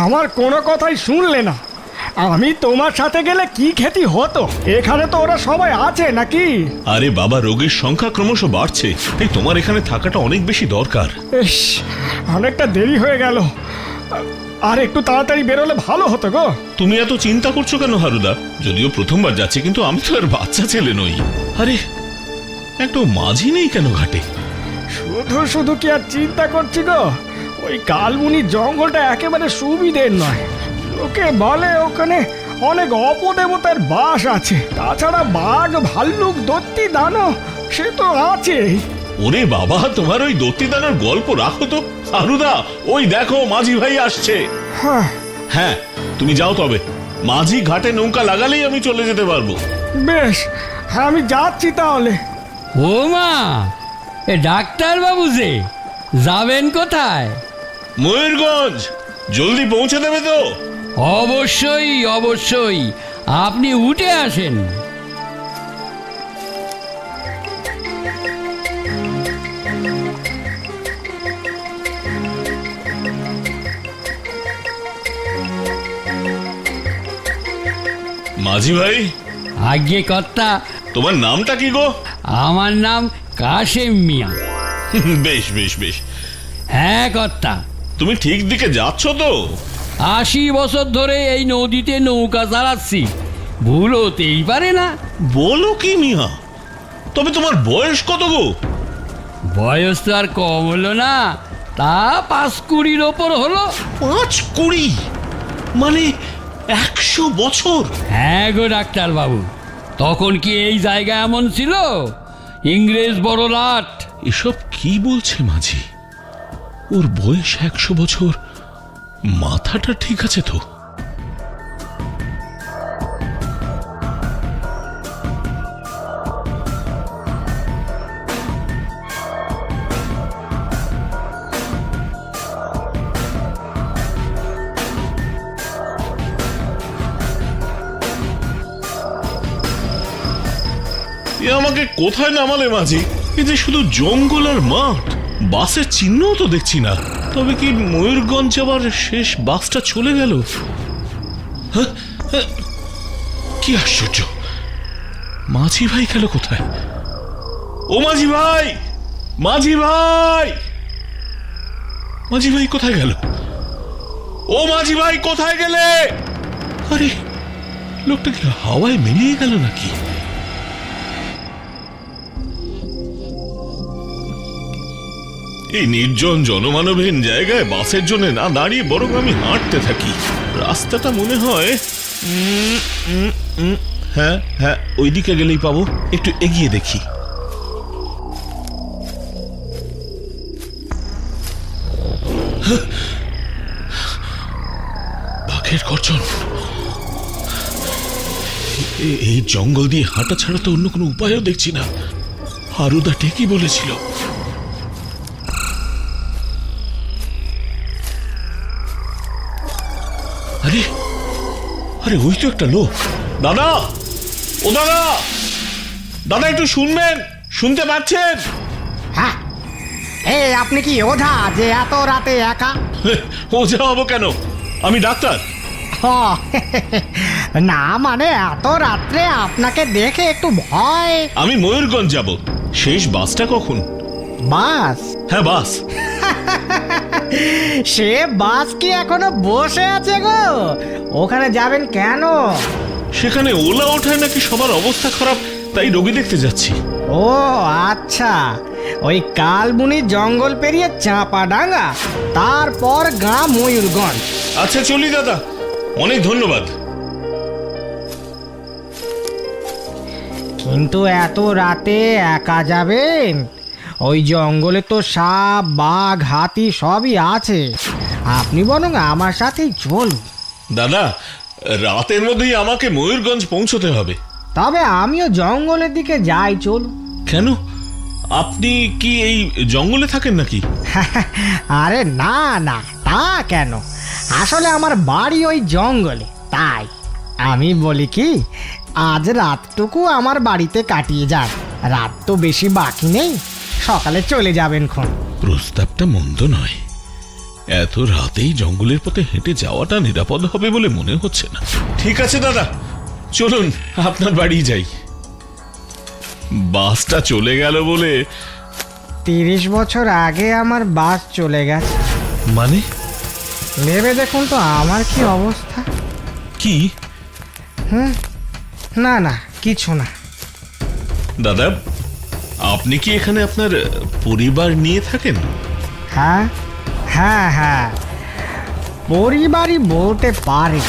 আমার কোনো কথাই শুনলে না। আমি তোমার সাথে গেলে কি ক্ষতি হতো? এখানে তো ওরা সবাই আছে নাকি? আরে বাবা, রোগীর সংখ্যা ক্রমশ বাড়ছে, তাই তোমার এখানে থাকাটা অনেক বেশি দরকার। ইস, অনেকটা দেরি হয়ে গেল। আর একটু তাড়াতাড়ি বেরোলে ভালো হতো গো। তুমি এত চিন্তা করছো কেন হারুদা? যদিও প্রথমবার যাচ্ছি, কিন্তু আমি তো আর বাচ্চা ছেলে নই। আরে একটু মাঝি নেই কেন ঘাটে? শুধু শুধু কি আর চিন্তা করছি গো? ওই কালমুনি জঙ্গলটা একেবারে সুবিধের নয়। লোকে বলে ওখানে অনেক অপদেবতার বাস আছে। তাছাড়া বাঘ, ভাল্লুক, দত্তি, দানব সে তো আছেই। ওরে বাবা, তোমার ওই দত্তিদানার গল্প রাখো তো হারুদা। ওই দেখো মাঝি ভাই আসছে। হ্যাঁ, হ্যাঁ, তুমি যাও তবে। মাঝি ঘাটে নৌকা লাগালেই আমি চলে যেতে পারবো। বেশ, আমি যাচ্ছি তাহলে। ও মা, এ ডাক্তার বাবু যে যাবেন কোথায়? ময়ূরগঞ্জ। জলদি পৌঁছে দেবে তো? অবশ্যই অবশ্যই, আপনি উঠে আসেন। মাঝি ভাই। আজ্ঞে কর্তা। তোমার নামটা কি গো? আমার নাম কাশেম মিয়া। বেশ বেশ বেশ। হ্যাঁ কর্তা। তুমি ঠিক দিকে যাচ্ছ তো? 80 বছর ধরে এই নদীতে নৌকা চালাচ্ছি, ভুল হতেই পারে না। বলো কি মিয়া? তবে তোমার বয়স কত গো? বয়স তো আর কম হলো না, তা 5-20 ওপর হলো। 5-20 মানে 100 বছর? হ্যাঁ গো ডাক্তার বাবু, তখন কি এই জায়গা এমন ছিল? ইংরেজ বড় লাট। এসব কি বলছে মাঝি? ওর বয়স 100 বছর, মাথাটা ঠিক আছে তো? এ আমাকে কোথায় নামালে মাঝি? এ যে শুধু জঙ্গল আর মাঠ, বাসের চিহ্নও তো দেখছি না। তবে কি ময়ূরগঞ্জ যাবার শেষ বাসটা চলে গেল? হ্যাঁ, হ্যাঁ, কি আশ্চর্য! মাঝি ভাই গেল কোথায়? ও মাঝি ভাই, মাঝি ভাই, মাঝি ভাই কোথায় গেল? ও মাঝি ভাই কোথায় গেলে? আরে লোকটা কি হাওয়ায় মিলিয়ে গেল নাকি? এই নির্জন জনমানবহীন জায়গায় বাসের জন্য না দাঁড়িয়ে বরং আমি হাঁটতে থাকি। রাস্তাটা মনে হয় হ্যাঁ হ্যাঁ, ওইদিকে গেলেই পাবো। একটু এগিয়ে দেখি। বাঘের গর্জন। এই জঙ্গল দিয়ে হাঁটা ছাড়া তো অন্য কোনো উপায়ও দেখছি না। হারুদা ঠিকই বলেছিল। আরে আরে, ওই তো একটা লোক। দাদা, ও দাদা, দাদা একটু শুনবেন? শুনতে পাচ্ছেন? হ্যাঁ, এই আপনি কি ওঝা যে এত রাতে একা? ওঝা হবো কেন? আমি ডাক্তার। না মানে এত রাত্রে আপনাকে দেখে একটু ভয়। আমি ময়ূরগঞ্জ যাব। শেষ বাসটা কখন? বাস? হ্যাঁ বাস। সে বাস কি এখনো বসে আছে গো? ওখানে যাবেন কেন? সেখানে ওলা ওঠায় নাকি সবার অবস্থা খারাপ, তাই রোগী দেখতে যাচ্ছি। ও আচ্ছা, ওই কালমুনি জঙ্গল পেরিয়ে চাঁপাডাঙ্গা, তারপর গা ময়ূরগঞ্জ। আচ্ছা চলি দাদা, অনেক ধন্যবাদ। কিন্তু এত রাতে একা যাবেন? ওই জঙ্গলে তো সাপ, বাঘ, হাতি সবই আছে। আপনি বরং আমার সাথেই চলুন। দাদা, রাতের মধ্যেই আমাকে ময়ূরগঞ্জ পৌঁছতে হবে। তবে আমিও জঙ্গলের দিকে যাই, চলুন। কেন? আপনি কি এই জঙ্গলে থাকেন নাকি? আরে না না, তা কেন? আসলে আমার বাড়ি ওই জঙ্গলে, তাই আমি বলি কি, আজ রাতটুকু আমার বাড়িতে কাটিয়ে যান। রাত তো বেশি বাকি নেই, সকালে চলে যাবেন খন। প্রস্তাবটা মন্দ নয়, এত রাতেই জঙ্গলের পথে হেঁটে যাওয়াটা নিরাপদ হবে বলে মনে হচ্ছে না। ঠিক আছে দাদা, চলুন আপনার বাড়ি যাই। বাসটা চলে গেল বলে। 30 বছর আগে আমার বাস চলে গেছে। মানে ভেবে দেখুন তো আমার কি অবস্থা। কি? না না, কিছু না। দাদা, আপনি কি এখানে আপনার পরিবার নিয়ে থাকেন? হ্যাঁ হ্যাঁ হ্যাঁ, পরিবারই বলতে পারে।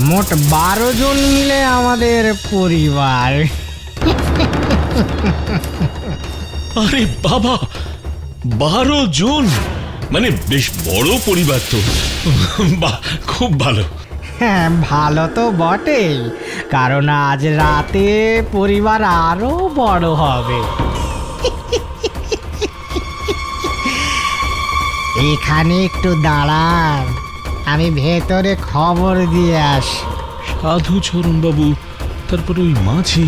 মোট 12 জন মিলে আমাদের পরিবার। আরে বাবা, 12 জন, মানে বেশ বড় পরিবার তো। বাহ, খুব ভালো। হ্যাঁ, ভালো তো বটেই, কারণ আজ রাতে পরিবার আরো বড় হবে। এখানে একটু দাঁড়ান, আমি ভেতরে খবর দিয়ে আসি। সাধুচরণ বাবু, তারপরে ওই মাঝি,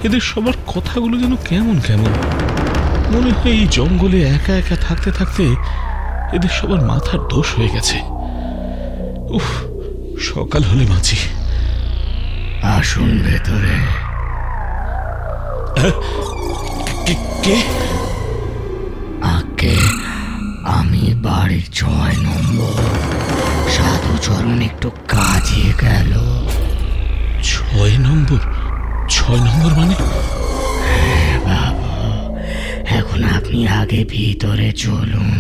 এদের সবার কথাগুলো যেন কেমন কেমন। মনে হয় এই জঙ্গলে একা একা থাকতে থাকতে এদের সবার মাথার দোষ হয়ে গেছে। উফ, সকাল হলে মাঝি। আসুন ভেতরে। কে? আগে আমি বাড়ির 6 নম্বর। সাধুচরণ একটু কাজে গেল। 6 নম্বর? 6 নম্বর মানে? এখন আপনি আগে ভিতরে চলুন,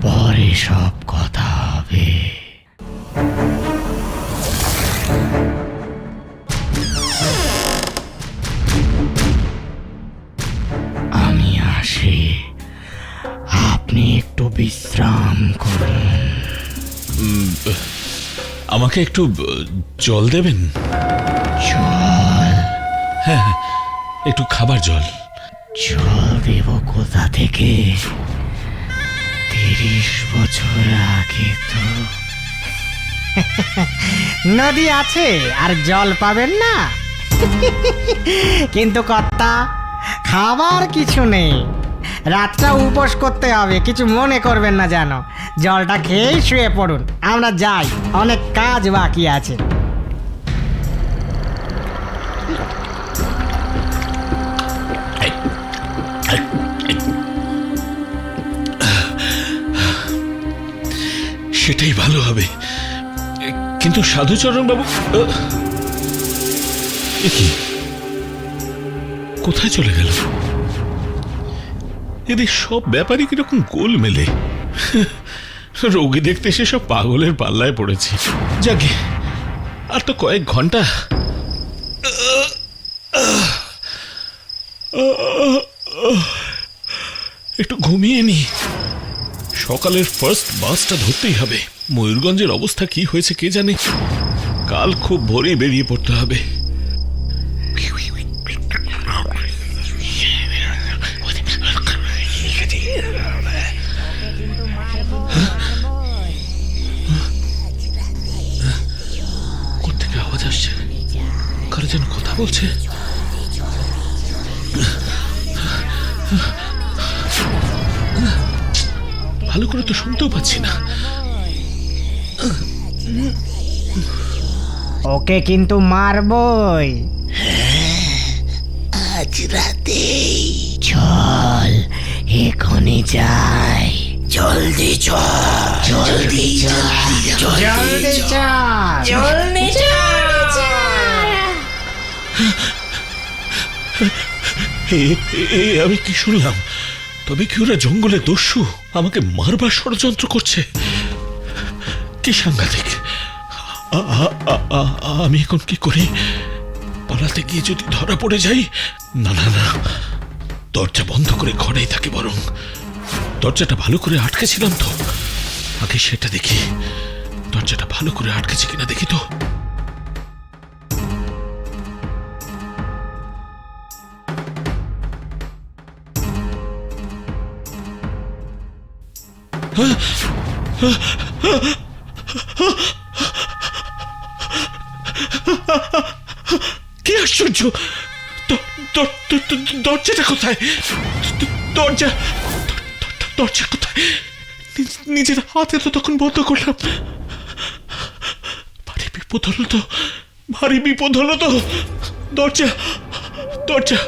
পরে সব কথা হবে। আমি আসি, আপনি একটু বিশ্রাম করুন। আমাকে একটু জল দেবেন? জল? হ্যাঁ, একটু খাবার জল। জল দেব কোথা থেকে? 30 বছর আগে তো নদী আছে আর জল পাবেন না। কিন্তু কর্তা, খাবার কিছু নেই, রাতটা উপোস করতে হবে, কিছু মনে করবেন না যেন। জলটা খেয়েই শুয়ে পড়ুন, আমরা যাই, অনেক কাজ বাকি আছে। সেটাই ভালো হবে। কিন্তু সাধুচরণ বাবু, কি কোথায় চলে গেল? এদের সব ব্যাপারই কিরকম গোল মেলে। রোগী দেখতে এসে সব পাগলের পাল্লায় পড়েছে। যাকে আর তো কয়েক ঘন্টা। একটু ঘুমিয়ে নি। সকালের ফার্স্ট বাসটা ধরতেই হবে। ময়ূরগঞ্জের অবস্থা কি হয়েছে কে জানে। কাল খুব ভোরে বেরিয়ে পড়তে হবে। কোত্থেকে আওয়াজ আসছে? কারো যেন কথা বলছে। ভালো করে তো শুনতেও পাচ্ছি না। ওকে কিন্তু মারবই। আজ রাতেই চল, এখনই যাই। জলদি চল, জলদি চল, জলদি চল, জলদি আমি কি শুনলাম? তবে কি ওরা জঙ্গলে দস্যু আমাকে মারবার ষড়যন্ত্র করছে? কি সাংঘাতিক! আমি এখন কি করি? পালাতে গিয়ে যদি ধরা পড়ে যাই? না না না, দরজা বন্ধ করে ঘরেই থাকি বরং। দরজাটা ভালো করে আটকেছিলাম তো, আগে সেটা দেখি। দরজাটা ভালো করে আটকেছে কিনা দেখি তো। কি আশ্চর্য! দরজাটা কোথায়? দরজা কোথায়? নিজের হাতে তো তখন বন্ধ করলাম। ভারী বিপদ হলো তো, ভারী বিপদ হলো তো। দরজা দরজা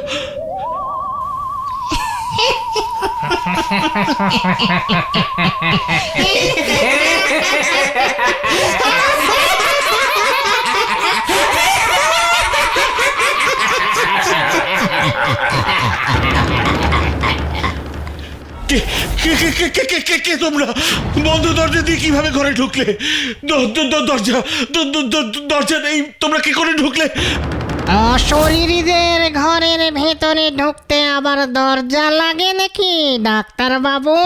কে কে কে কে কে কে কে কে তোমরা? বন্ধ দরজা দিয়ে কিভাবে ঘরে ঢুকলে? দরজা দরজা নেই, তোমরা কি করে ঢুকলে? অশরীরীদের ঘরের ভেতরে ঢুকতে আবার দরজা লাগে নাকি ডাক্তার বাবু?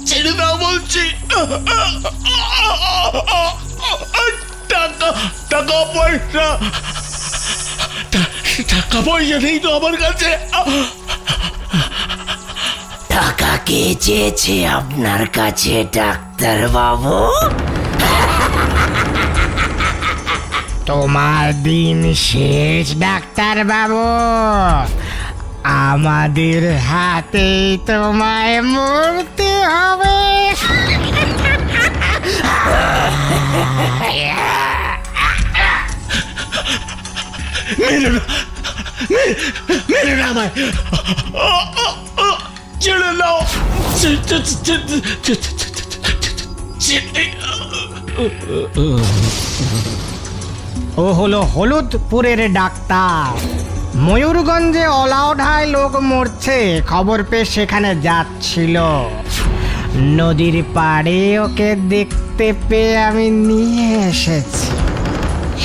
ছেড়ে দাও বলছি। টাকা টাকা পয়সা টাকা পয়সা নেই তো আমার কাছে। টাকা কে চেয়েছে আপনার কাছে ডাক্তার বাবু? তোমার দিন শেষ ডাক্তার বাবু, আমাদের হাতেই তোমায় মরতে হবে। মেরে না আমায়, ছেড়ে দাও। ও হলো হলুদপুরের ডাক্তার। ময়ূরগঞ্জে অলাওঢায় লোক মরছে খবর পেয়ে সেখানে যাচ্ছিল। নদীর পাড়ে ওকে দেখতে পেয়ে আমি নিয়ে এসেছি।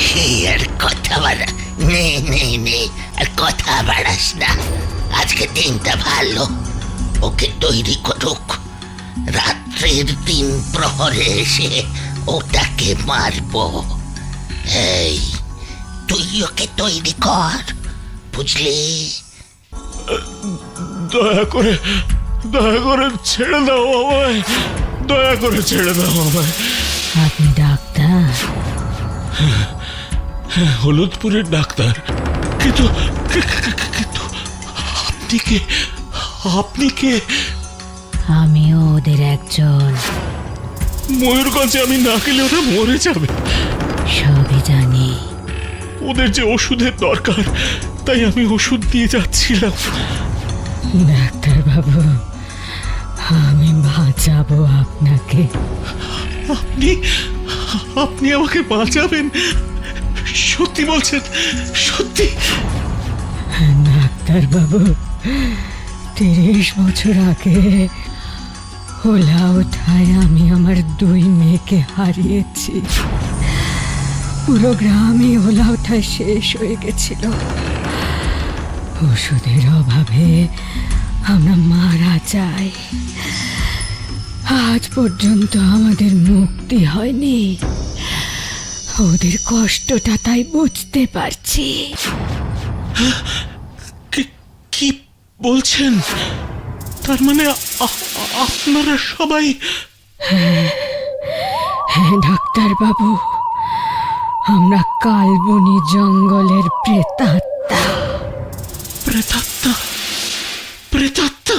সেই আর কথা বাড়া নে আর কথা বাড়াস না। আজকে দিনটা ভালো, ওকে তৈরি করুক। রাত্রের 3 প্রহরে এসে ওটাকে মারবো। এই তুই ওকে তৈরি কর, বুঝলি? দয়া করে ছেড়ে দাও আমায়, দয়া করে ছেড়ে দাও আমায়। আপনি ডাক্তার? হলুদপুরের ডাক্তার, কিন্তু আপনি কে? আমিও ওদের একজন। ময়ূরগঞ্জে আমি না গেলে ওরা মরে যাবে। সবই জানি। ওদের যে ওষুধের দরকার, তাই আমি ওষুধ দিয়ে যাচ্ছিলাম। ডাক্তার বাবু, আমি বাঁচাবো আপনাকে। আপনি আমাকে বাঁচাবেন? সত্যি বলছেন? সত্যি? ডাক্তার বাবু, 30 বছর আগে ওলাওঠায় আমি আমার 2 মেয়েকে হারিয়েছি। পুরো গ্রামে ওলাওঠায় শেষ হয়ে গেছিল। ওষুধের অভাবে আমরা মারা যাই। আজ পর্যন্ত আমাদের মুক্তি হয়নি। ওদের কষ্টটা তাই বুঝতে পারছি। কি বলছেন? তার মানে আপনারা সবাই? হ্যাঁ ডাক্তার বাবু, আমরা কালবনি জঙ্গলের প্রেতাত্মা। প্রেতাত্মা? প্রেতাত্মা?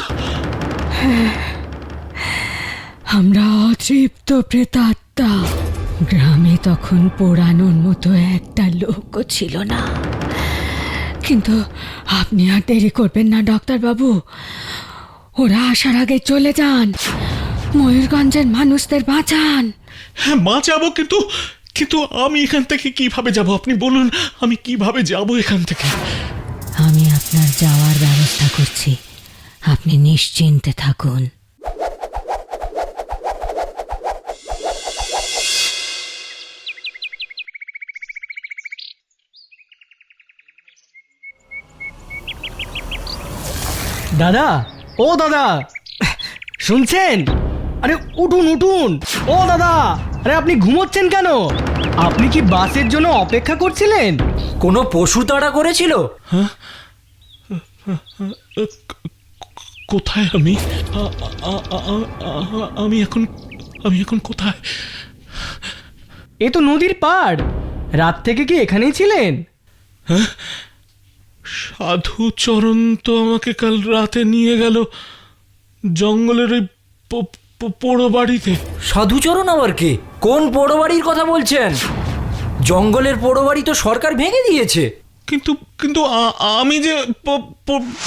আমরা অতৃপ্ত প্রেতাত্মা। গ্রামে তখন পোড়ানোর মতো একটা লোকও ছিল না। কিন্তু আপনি আর দেরি করবেন না ডাক্তার বাবু, ওরা আসার আগে চলে যান। ময়ূরগঞ্জের মানুষদের বাঁচান। হ্যাঁ বাঁচাবো, কিন্তু আমি এখান থেকে কিভাবে যাব? আপনি বলুন, আমি কিভাবে যাব এখান থেকে? আমি আপনার যাওয়ার ব্যবস্থা করছি, আপনি নিশ্চিন্তে থাকুন। দাদা, ও দাদা, শুনছেন? আরে উঠুন উঠুন। ও দাদা, আরে আপনি ঘুমোচ্ছেন কেন? আপনি কি বাসের জন্য অপেক্ষা করছিলেন? কোনো পশু তাড়া করেছিল? কোথায় আমি? আমি এখন কোথায়? এ তো নদীর পাড়। রাত থেকে কি এখানেই ছিলেন? সাধুচরণ তো আমাকে কাল রাতে নিয়ে গেল জঙ্গলের ওই পোড়ো বাড়িতে। সাধুচরণ আবার কে? কোন পোড়ো বাড়ির কথা বলছেন? জঙ্গলের পোড়ো বাড়ি তো সরকার ভেঙে দিয়েছে। কিন্তু কিন্তু আমি যে